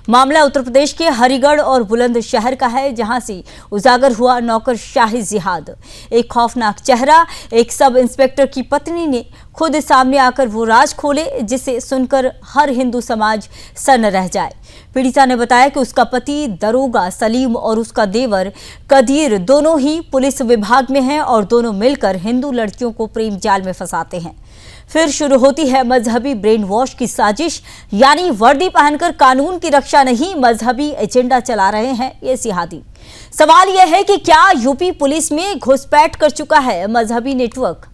मामला उत्तर प्रदेश के हरिगढ़ और बुलंदशहर का है, जहां से उजागर हुआ नौकरशाही जिहाद। एक खौफनाक चेहरा, एक सब इंस्पेक्टर की पत्नी ने खुद सामने आकर वो राज खोले जिसे सुनकर हर हिंदू समाज सन्न रह जाए। पीड़िता ने बताया कि उसका पति दरोगा सलीम और उसका देवर कदीर दोनों ही पुलिस विभाग में हैं और दोनों मिलकर हिंदू लड़कियों को प्रेम जाल में फंसाते हैं। फिर शुरू होती है मजहबी ब्रेन वॉश की साजिश, यानी वर्दी पहनकर कानून की रक्षा नहीं, मजहबी एजेंडा चला रहे हैं ये जिहादी। सवाल यह है कि क्या यूपी पुलिस में घुसपैठ कर चुका है मजहबी नेटवर्क?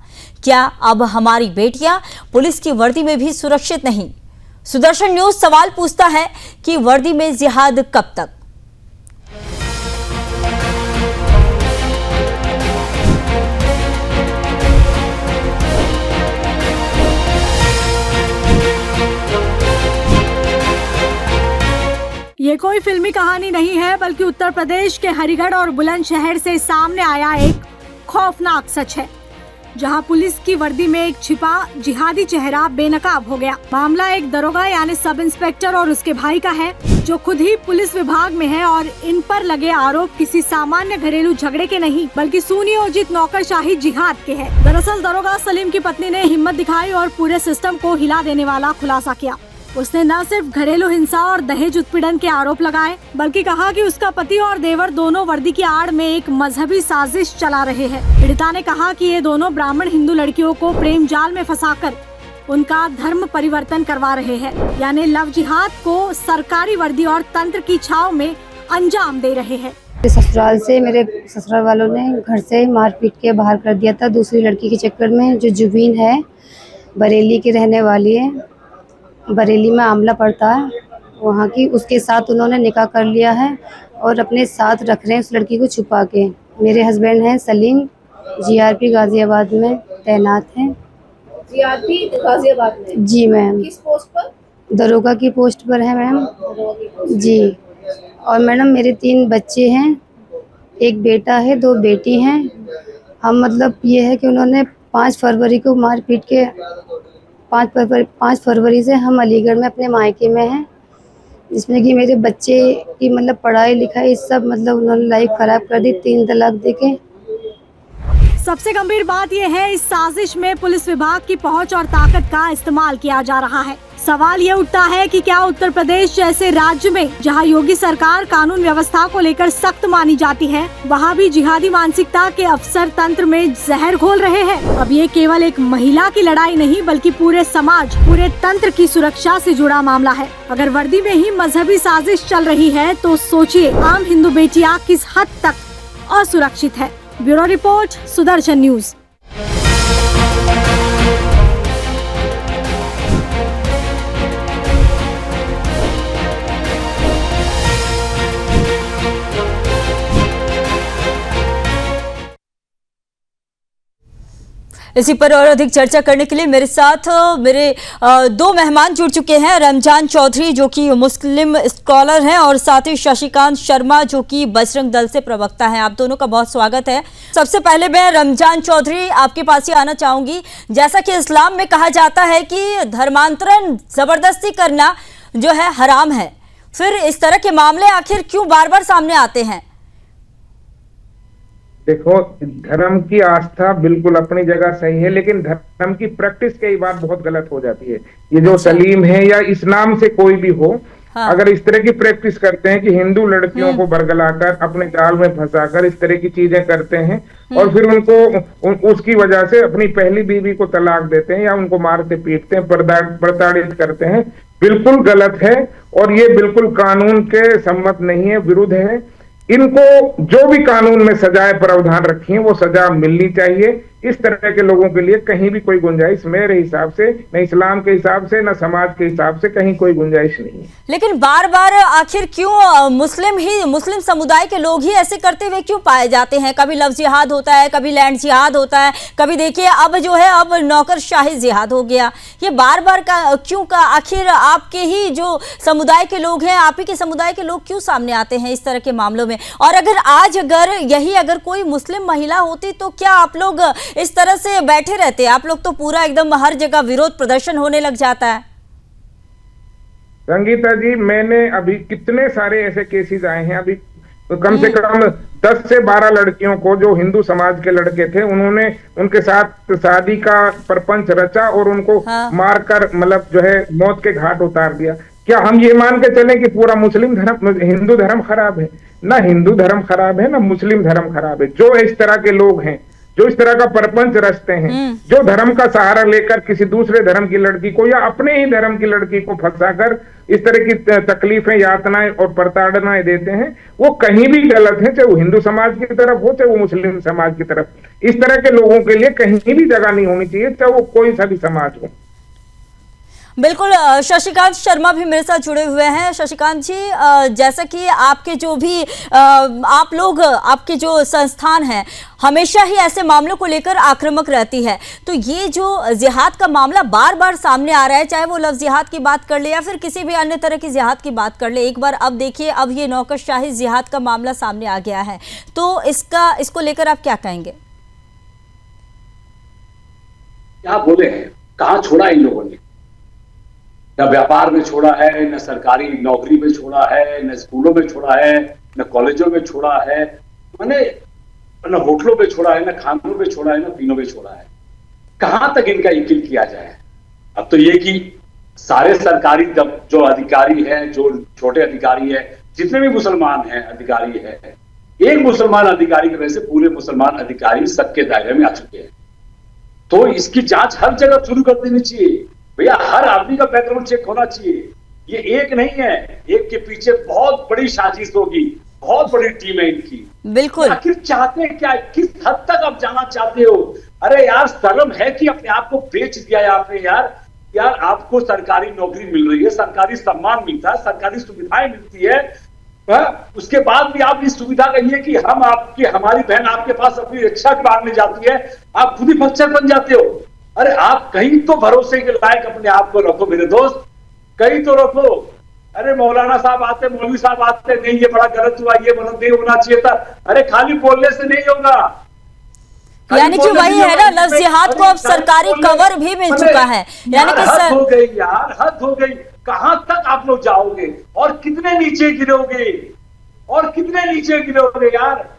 क्या अब हमारी बेटियां पुलिस की वर्दी में भी सुरक्षित नहीं? सुदर्शन न्यूज सवाल पूछता है कि वर्दी में जिहाद कब तक? ये कोई फिल्मी कहानी नहीं है, बल्कि उत्तर प्रदेश के हरिगढ़ और बुलंदशहर से सामने आया एक खौफनाक सच है, जहां पुलिस की वर्दी में एक छिपा जिहादी चेहरा बेनकाब हो गया। मामला एक दरोगा यानी सब इंस्पेक्टर और उसके भाई का है, जो खुद ही पुलिस विभाग में है और इन पर लगे आरोप किसी सामान्य घरेलू झगड़े के नहीं, बल्कि सुनियोजित नौकरशाही जिहाद के हैं। दरअसल दरोगा सलीम की पत्नी ने हिम्मत दिखाई और पूरे सिस्टम को हिला देने वाला खुलासा किया। उसने न सिर्फ घरेलू हिंसा और दहेज उत्पीड़न के आरोप लगाए, बल्कि कहा कि उसका पति और देवर दोनों वर्दी की आड़ में एक मजहबी साजिश चला रहे हैं। पीड़िता ने कहा कि ये दोनों ब्राह्मण हिंदू लड़कियों को प्रेम जाल में फंसाकर उनका धर्म परिवर्तन करवा रहे हैं, यानी लव जिहाद को सरकारी वर्दी और तंत्र की छाव में अंजाम दे रहे हैं। ससुराल से मेरे ससुराल वालों ने घर से मारपीट के बाहर कर दिया था दूसरी लड़की के चक्कर में, जो जुबीन है, बरेली की रहने वाली है, बरेली में आमला पड़ता है वहाँ की। उसके साथ उन्होंने निकाह कर लिया है और अपने साथ रख रहे हैं उस लड़की को छुपा के। मेरे हस्बैंड हैं सलीम, जीआरपी गाजियाबाद में तैनात हैं। जीआरपी गाजियाबाद में? जी मैम। किस पोस्ट पर? दरोगा की पोस्ट पर है मैम जी। और मैडम मेरे 3 बच्चे हैं, एक बेटा है, 2 बेटी हैं। हम मतलब ये है कि उन्होंने 5 फरवरी को मार पीट के 5 फरवरी से हम अलीगढ़ में अपने मायके में हैं, जिसमें कि मेरे बच्चे की मतलब पढ़ाई लिखाई सब मतलब उन्होंने लाइफ खराब कर दी 3 तलाक देके। सबसे गंभीर बात यह है, इस साजिश में पुलिस विभाग की पहुंच और ताकत का इस्तेमाल किया जा रहा है। सवाल ये उठता है कि क्या उत्तर प्रदेश जैसे राज्य में, जहां योगी सरकार कानून व्यवस्था को लेकर सख्त मानी जाती है, वहां भी जिहादी मानसिकता के अफसर तंत्र में जहर घोल रहे हैं? अब ये केवल एक महिला की लड़ाई नहीं, बल्कि पूरे समाज, पूरे तंत्र की सुरक्षा से जुड़ा मामला है। अगर वर्दी में ही मजहबी साजिश चल रही है, तो सोचिए आम हिंदू बेटियां किस हद तक असुरक्षित है। Bureau report, Sudarshan news. इसी पर और अधिक चर्चा करने के लिए मेरे साथ मेरे 2 मेहमान जुड़ चुके हैं। रमजान चौधरी जो कि मुस्लिम स्कॉलर हैं और साथ ही शशिकांत शर्मा जो कि बजरंग दल से प्रवक्ता हैं। आप दोनों का बहुत स्वागत है। सबसे पहले मैं रमजान चौधरी आपके पास ही आना चाहूंगी। जैसा कि इस्लाम में कहा जाता है कि धर्मांतरण जबरदस्ती करना जो है हराम है, फिर इस तरह के मामले आखिर क्यों बार बार सामने आते हैं? देखो, धर्म की आस्था बिल्कुल अपनी जगह सही है, लेकिन धर्म की प्रैक्टिस कई बार बहुत गलत हो जाती है। ये जो सलीम है या इस्लाम से कोई भी हो, हाँ। अगर इस तरह की प्रैक्टिस करते हैं कि हिंदू लड़कियों को बरगलाकर अपने जाल में फंसाकर इस तरह की चीजें करते हैं और फिर उनको उसकी वजह से अपनी पहली बीवी को तलाक देते हैं या उनको मारते पीटते हैं, प्रताड़ित करते हैं, बिल्कुल गलत है और ये बिल्कुल कानून के सम्मत नहीं है, विरुद्ध है। इनको जो भी कानून में सजाएं प्रावधान रखी है वो सजा मिलनी चाहिए। इस तरह के लोगों के लिए कहीं भी कोई गुंजाइश मेरे हिसाब से, न इस्लाम के हिसाब से, न समाज के हिसाब से कहीं कोई गुंजाइश नहीं है। लेकिन बार बार आखिर क्यों मुस्लिम समुदाय के लोग ही ऐसे करते हुए क्यों पाए जाते हैं? कभी लव जिहाद होता है, कभी लैंड जिहाद होता है, कभी देखिए अब जो है अब नौकरशाही जिहाद हो गया। ये बार बार क्यों का आखिर आपके ही जो समुदाय के लोग हैं, आप ही के समुदाय के लोग क्यों सामने आते हैं इस तरह के मामलों में? और अगर कोई मुस्लिम महिला होती तो क्या आप लोग इस तरह से बैठे रहते? आप लोग तो पूरा एकदम हर जगह विरोध प्रदर्शन होने लग जाता है। संगीता जी, मैंने अभी कितने सारे ऐसे केसेस आए हैं, अभी तो कम से कम 10 से 12 लड़कियों को जो हिंदू समाज के लड़के थे, उन्होंने उनके साथ शादी का प्रपंच रचा और उनको मारकर मतलब जो है मौत के घाट उतार दिया। क्या हम ये मान के चलें कि पूरा मुस्लिम धर्म, हिंदू धर्म खराब है? ना हिंदू धर्म खराब है, ना मुस्लिम धर्म खराब है। जो इस तरह के लोग हैं, जो इस तरह का प्रपंच रचते हैं, जो धर्म का सहारा लेकर किसी दूसरे धर्म की लड़की को या अपने ही धर्म की लड़की को फंसाकर इस तरह की तकलीफें, यातनाएं और प्रताड़नाएं देते हैं, वो कहीं भी गलत है, चाहे वो हिंदू समाज की तरफ हो, चाहे वो मुस्लिम समाज की तरफ। इस तरह के लोगों के लिए कहीं भी जगह नहीं होनी चाहिए, चाहे वो कोई सा भी समाज हो। बिल्कुल। शशिकांत शर्मा भी मेरे साथ जुड़े हुए हैं। शशिकांत जी, जैसा कि आपके जो भी आप लोग, आपके जो संस्थान है, हमेशा ही ऐसे मामलों को लेकर आक्रामक रहती है, तो ये जो जिहाद का मामला बार बार सामने आ रहा है, चाहे वो लफ्ज़ जिहाद की बात कर ले या फिर किसी भी अन्य तरह की जिहाद की बात कर ले, एक बार अब देखिए, अब ये नौकरशाही जिहाद का मामला सामने आ गया है, तो इसको लेकर आप क्या कहेंगे? क्या बोले हैं, कहाँ छोड़ा इन लोगों ने? न व्यापार में छोड़ा है, न सरकारी नौकरी में छोड़ा है, न स्कूलों में छोड़ा है, न कॉलेजों में छोड़ा है, मैंने न होटलों में छोड़ा है, न खानों में छोड़ा है, न पीनों में छोड़ा है। कहां तक इनका यकीन किया जाए? अब तो ये कि सारे सरकारी जो अधिकारी हैं, जो छोटे अधिकारी हैं, जितने भी मुसलमान हैं अधिकारी हैं, एक मुसलमान अधिकारी की वजह से पूरे मुसलमान अधिकारी सबके दायरे में आ चुके हैं। तो इसकी जांच हर जगह शुरू कर देनी चाहिए भैया, हर आदमी का बैकग्राउंड चेक होना चाहिए। ये एक नहीं है, एक के पीछे बहुत बड़ी साजिश होगी, बहुत बड़ी टीम है इनकी। बिल्कुल। आखिर चाहते हैं क्या, किस हद तक आप जाना चाहते हो? अरे यार, शर्म है कि अपने आप को बेच दिया है आपने यार आपको सरकारी नौकरी मिल रही है, सरकारी सम्मान मिलता है, सरकारी सुविधाएं मिलती है, उसके बाद भी आप इस सुविधा कहिए कि हमारी बहन आपके पास अपनी रक्षा मांगने जाती है, आप खुद ही भक्षक बन जाते हो। अरे आप कहीं तो भरोसे के लायक अपने आप को रखो मेरे दोस्त, कहीं तो रखो। अरे मौलाना साहब आते, मौलवी साहब आते, नहीं ये बड़ा गलत हुआ, ये बड़ा नहीं होना चाहिए था। अरे खाली बोलने से नहीं होगा, यानी कि वही है ना, लफ्ज़ जिहाद को अब सरकारी कवर भी मिल चुका है, यानी कि हद हो गई यार, हद हो गई। कहां तक आप लोग जाओगे और कितने नीचे गिरोगे, और कितने नीचे गिरोगे यार?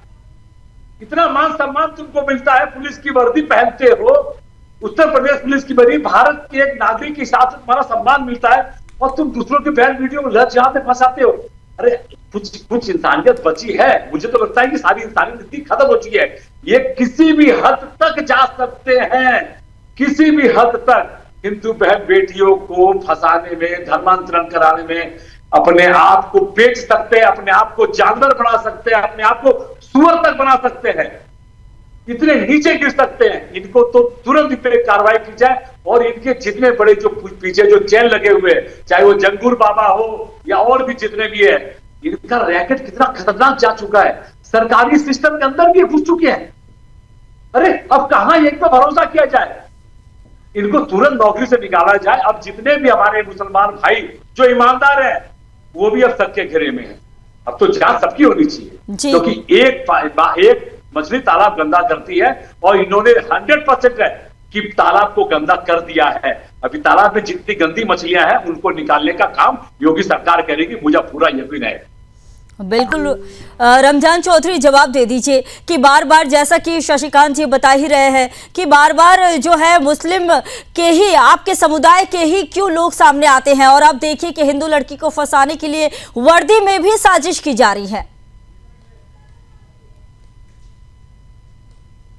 इतना मान सम्मान तुमको मिलता है, पुलिस की वर्दी पहनते हो, उत्तर प्रदेश पुलिस की वर्दी, भारत के एक नागरिक के हिसाब से तुम्हारा सम्मान मिलता है, और तुम दूसरों के बहन वीडियो में लग जाते फंसाते हो। अरे कुछ इंसानियत बची है? मुझे तो लगता है कि सारी इंसानियत खत्म हो चुकी है। ये किसी भी हद तक जा सकते हैं, किसी भी हद तक हिंदू बहन बेटियों को फंसाने में, धर्मांतरण कराने में, अपने आप को बेच सकते हैं, अपने आप को जानवर बना सकते हैं, अपने आप को सुअर तक बना सकते हैं, इतने नीचे गिर सकते हैं। इनको तो तुरंत इस पे कार्रवाई की जाए, और इनके जितने बड़े जो पीछे जो चैन लगे हुए हैं, चाहे वो जंगूर बाबा हो या और भी जितने भी है, इनका रैकेट कितना खतरनाक जा चुका है, सरकारी सिस्टम के अंदर भी घुस चुके हैं। अरे अब कहां एक पे भरोसा किया जाए? इनको तुरंत नौकरी से निकाला जाए। अब जितने भी हमारे मुसलमान भाई जो ईमानदार हैं, वो भी अब सबके घेरे में है। अब तो जांच सबकी होनी चाहिए, क्योंकि एक मछली तालाब गंदा करती है, और इन्होंने 100% है कि तालाब को गंदा कर दिया है। अभी तालाब में जितनी गंदी मछलियां हैं, उनको निकालने का काम योगी सरकार करेगी, मुझे पूरा यकीन है। बिल्कुल। रमजान चौधरी, जवाब दे दीजिए कि बार बार, जैसा कि शशिकांत जी बता ही रहे हैं, कि बार बार जो है मुस्लिम के ही, आपके समुदाय के ही क्यों लोग सामने आते हैं, और आप देखिए कि हिंदू लड़की को फंसाने के लिए वर्दी में भी साजिश की जा रही है।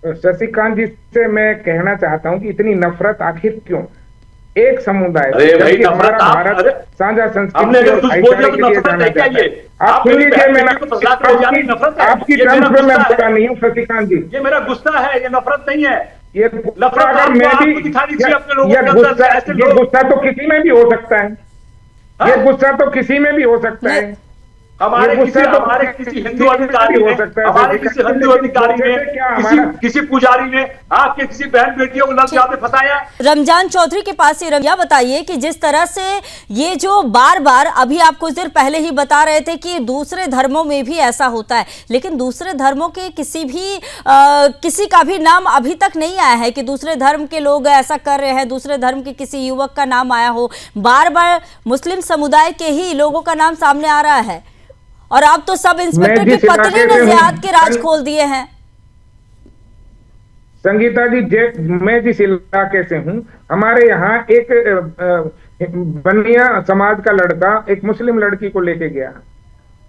शशिकांत जी से मैं कहना चाहता हूं कि इतनी नफरत आखिर क्यों? एक समुदाय, हमारा भारत साझा संस्कृति और भाईचारे के लिए जाना जाता है। आप सुनिए, मैं आपकी टर्म्स में मैं बोला नहीं हूँ शशिकांत जी, ये मेरा गुस्सा है, ये नफरत नहीं है। ये अगर मैं भी, ये गुस्सा तो किसी में भी हो सकता है, ये गुस्सा तो किसी में भी हो सकता है। हमारे किसी हिंदू अधिकारी ने, हमारे किसी हिंदू अधिकारी ने, किसी पुजारी ने आपके किसी बहन बेटियों को लग जाते फंसाया। रमजान चौधरी के पास से रमया बताइए कि जिस तरह से ये जो बार बार अभी आप कुछ देर पहले ही बता रहे थे कि दूसरे धर्मों में भी ऐसा होता है, लेकिन दूसरे धर्मों के किसी का भी नाम अभी तक नहीं आया है कि दूसरे धर्म के लोग ऐसा कर रहे हैं, दूसरे धर्म के किसी युवक का नाम आया हो। बार बार मुस्लिम समुदाय के ही लोगों का नाम सामने आ रहा है और अब तो सब इंस्पेक्टर की पत्नी ने जिहाद के राज खोल दिए हैं। संगीता जी, मैं जिस इलाके से हूँ, हमारे यहाँ एक बनिया समाज का लड़का एक मुस्लिम लड़की को लेके गया।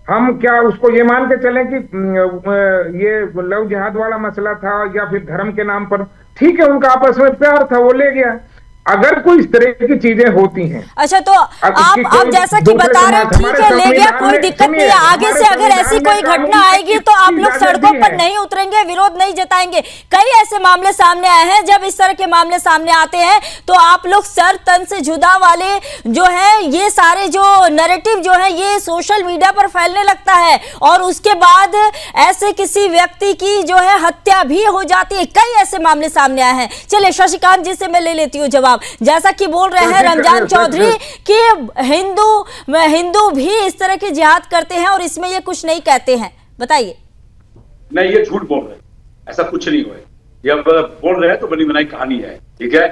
हम क्या उसको ये मान के चलें कि ये लव जिहाद वाला मसला था या फिर धर्म के नाम पर? ठीक है, उनका आपस में प्यार था, वो ले गया। अगर कोई इस तरह की चीजें होती हैं, अच्छा तो आप जैसा कि बता रहे हैं, ठीक है, ले गया, कोई दिक्कत नहीं है। आगे से अगर ऐसी कोई घटना आएगी तो आप लोग सड़कों पर नहीं उतरेंगे, विरोध नहीं जताएंगे? कई ऐसे मामले सामने आए हैं, जब इस तरह के मामले सामने आते हैं तो आप लोग सर तन से जुदा वाले जो है, ये सारे जो नैरेटिव जो है ये सोशल मीडिया पर फैलने लगता है और उसके बाद ऐसे किसी व्यक्ति की जो है हत्या भी हो जाती है। कई ऐसे मामले सामने आए हैं। चलिए शशिकांत जी से मैं ले लेती हूँ जवाब। जैसा कि बोल रहे हैं रमजान चौधरी कि हिंदू भी इस तरह की जिहाद करते हैं और इसमें ये कुछ नहीं कहते हैं, बताइए। नहीं, ये झूठ बोल रहे हैं, ऐसा कुछ नहीं हुआ है। ये बोल रहे हैं तो बनी बनाई कहानी है, ठीक है।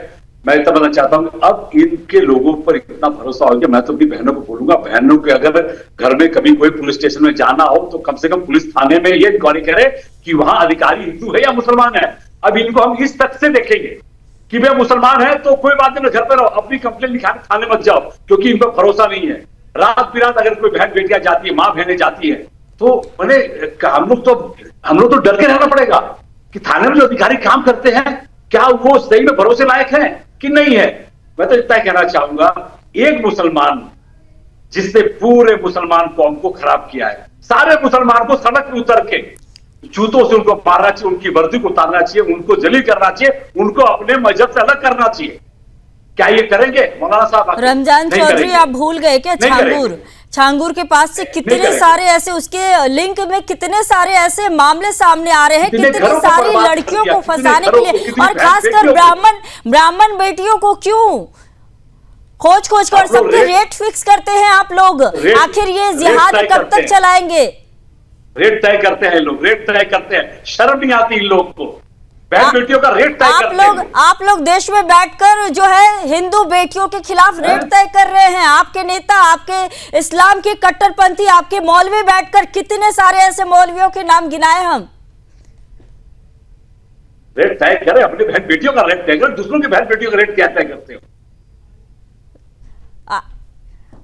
मैं इतना बताना चाहता हूँ, अब इनके लोगों पर इतना भरोसा हो गया। मैं तो अपनी बहनों को बोलूंगा, बहनों के अगर घर में कभी कोई पुलिस स्टेशन में जाना हो तो कम से कम पुलिस थाने में ये इंक्वायरी करे कि वहां अधिकारी हिंदू है या मुसलमान है। अब इनको हम इस तक से देखेंगे कि वे मुसलमान है तो कोई बात नहीं, घर पर रहो, अपनी कंप्लेंट लिखाने थाने मत जाओ, क्योंकि इन पर भरोसा नहीं है। रात बिरात अगर कोई बहन बेटियां जाती है, माँ बहनें जाती है, तो मैंने हम लोग तो डर के रहना पड़ेगा कि थाने में जो अधिकारी काम करते हैं क्या वो सही में भरोसे लायक हैं कि नहीं है। मैं तो इतना कहना चाहूंगा, एक मुसलमान जिससे पूरे मुसलमान कौम को खराब किया है, सारे मुसलमान को सड़क पर उतर के जूतों से उनको मारना चाहिए, उनकी वर्दी को उतारना चाहिए, उनको जलील करना चाहिए, उनको अपने मजहब से अलग करना चाहिए। क्या ये करेंगे मौलाना साहब? रमजान चौधरी, आप भूल गए क्या छांगूर के पास से कितने सारे ऐसे, उसके लिंक में कितने सारे ऐसे मामले सामने आ रहे हैं, कितनी सारी लड़कियों को फंसाने के लिए, और खासकर ब्राह्मण बेटियों को क्यों खोज कर सबके रेट फिक्स करते हैं आप लोग? आखिर ये जिहाद कब तक चलाएंगे? रेट तय करते हैं लोग, रेट तय करते हैं। शर्म नहीं आती इन लोग को, बहन बेटियों का रेट तय करते हैं। आप लोग देश में बैठकर जो है हिंदू बेटियों के खिलाफ रेट तय कर रहे हैं। आपके नेता, आपके इस्लाम के कट्टरपंथी, आपके मौलवी बैठकर, कितने सारे ऐसे मौलवियों के नाम गिनाए हम। रेट तय करें, अपनी बहन बेटियों का रेट तय करें, दूसरों की बहन बेटियों का रेट क्या तय करते हो?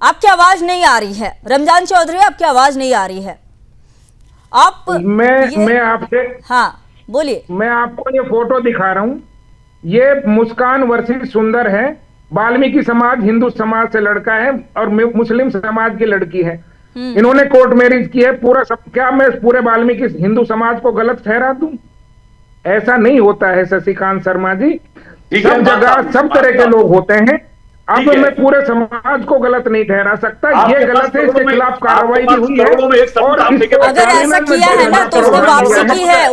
आपकी आवाज नहीं आ रही है रमजान चौधरी, आपकी आवाज नहीं आ रही है। आप मैं आपसे, हाँ बोलिए। मैं आपको ये फोटो दिखा रहा हूँ, ये मुस्कान वर्सेस सुंदर है। वाल्मीकि समाज हिंदू समाज से लड़का है और मुस्लिम समाज की लड़की है। इन्होंने कोर्ट मैरिज की है। क्या मैं पूरे वाल्मीकि हिंदू समाज को गलत ठहरा दूं? ऐसा नहीं होता है शशिकांत शर्मा जी। सब जगह सब तरह के लोग होते हैं। अब मैं पूरे समाज को गलत नहीं ठहरा सकता, ये गलत है, इसके खिलाफ कार्रवाई भी हुई है। और अगर ऐसा किया है ना तो उसने वापसी की है,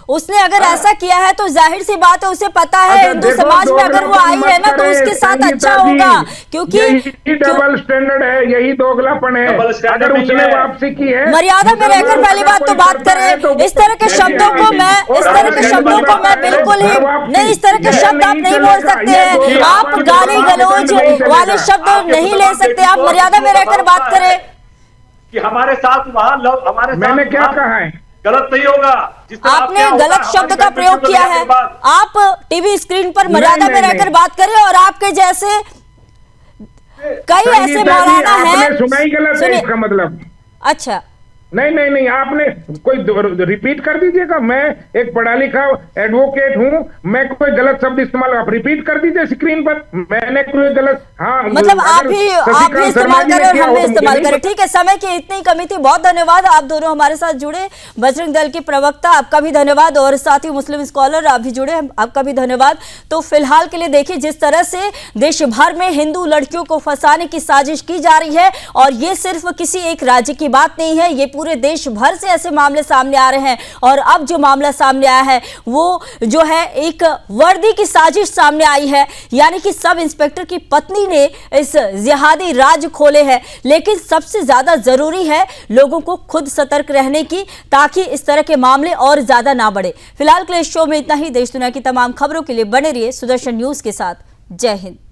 उसने अगर ऐसा किया है तो जाहिर सी बात है, उसे पता है हिंदू समाज में अगर वो आई है ना तो उसके साथ अच्छा होगा, क्योंकि डबल स्टैंडर्ड है, यही दोगलापन है। अगर उसने वापसी की है, मर्यादा में रहकर पहली बात तो बात करें। इस तरह के शब्दों को मैं बिल्कुल ही नहीं, इस तरह के शब्द आप नहीं बोल सकते हैं। आप गाली गलौज वाले शब्द नहीं ले सकते, आप मर्यादा में रहकर बात करें। कि हमारे साथ वहां हमारे साथ मैंने क्या कहा है? गलत नहीं होगा। आपने गलत शब्द का प्रयोग किया है। आप टीवी स्क्रीन पर मर्यादा में रहकर बात करें, और आपके जैसे कई ऐसे मौलाना हैं। सुनाई गलत है इसका मतलब। अच्छा, नहीं, आपने कोई रिपीट कर दीजिएगा। मैं एक पढ़ा लिखा एडवोकेट हूँ, मैं कोई गलत शब्द इस्तेमाल, आप रिपीट कर दीजिए स्क्रीन पर। मैंने कोई गलत, हाँ मतलब आप भी इस्तेमाल करें और हम भी इस्तेमाल करें। ठीक है, समय की इतनी कमी थी। बहुत धन्यवाद, आप दोनों हमारे साथ जुड़े। बजरंग दल के प्रवक्ता, आपका भी धन्यवाद, और साथ ही मुस्लिम स्कॉलर आप भी जुड़े, आपका भी धन्यवाद। तो फिलहाल के लिए देखिए, जिस तरह से देश भर में हिंदू लड़कियों को फंसाने की साजिश की जा रही है, और ये सिर्फ किसी एक राज्य की बात नहीं है, ये पूरे देश भर से ऐसे मामले सामने आ रहे हैं। और अब जो मामला सामने आया है वो जो है एक वर्दी की साजिश सामने आई है, यानी कि सब इंस्पेक्टर की पत्नी ने इस जिहादी राज खोले हैं। लेकिन सबसे ज्यादा जरूरी है लोगों को खुद सतर्क रहने की, ताकि इस तरह के मामले और ज्यादा ना बढ़े। फिलहाल के लिए शो में इतना ही। देश दुनिया की तमाम खबरों के लिए बने रहिए सुदर्शन न्यूज के साथ। जय हिंद।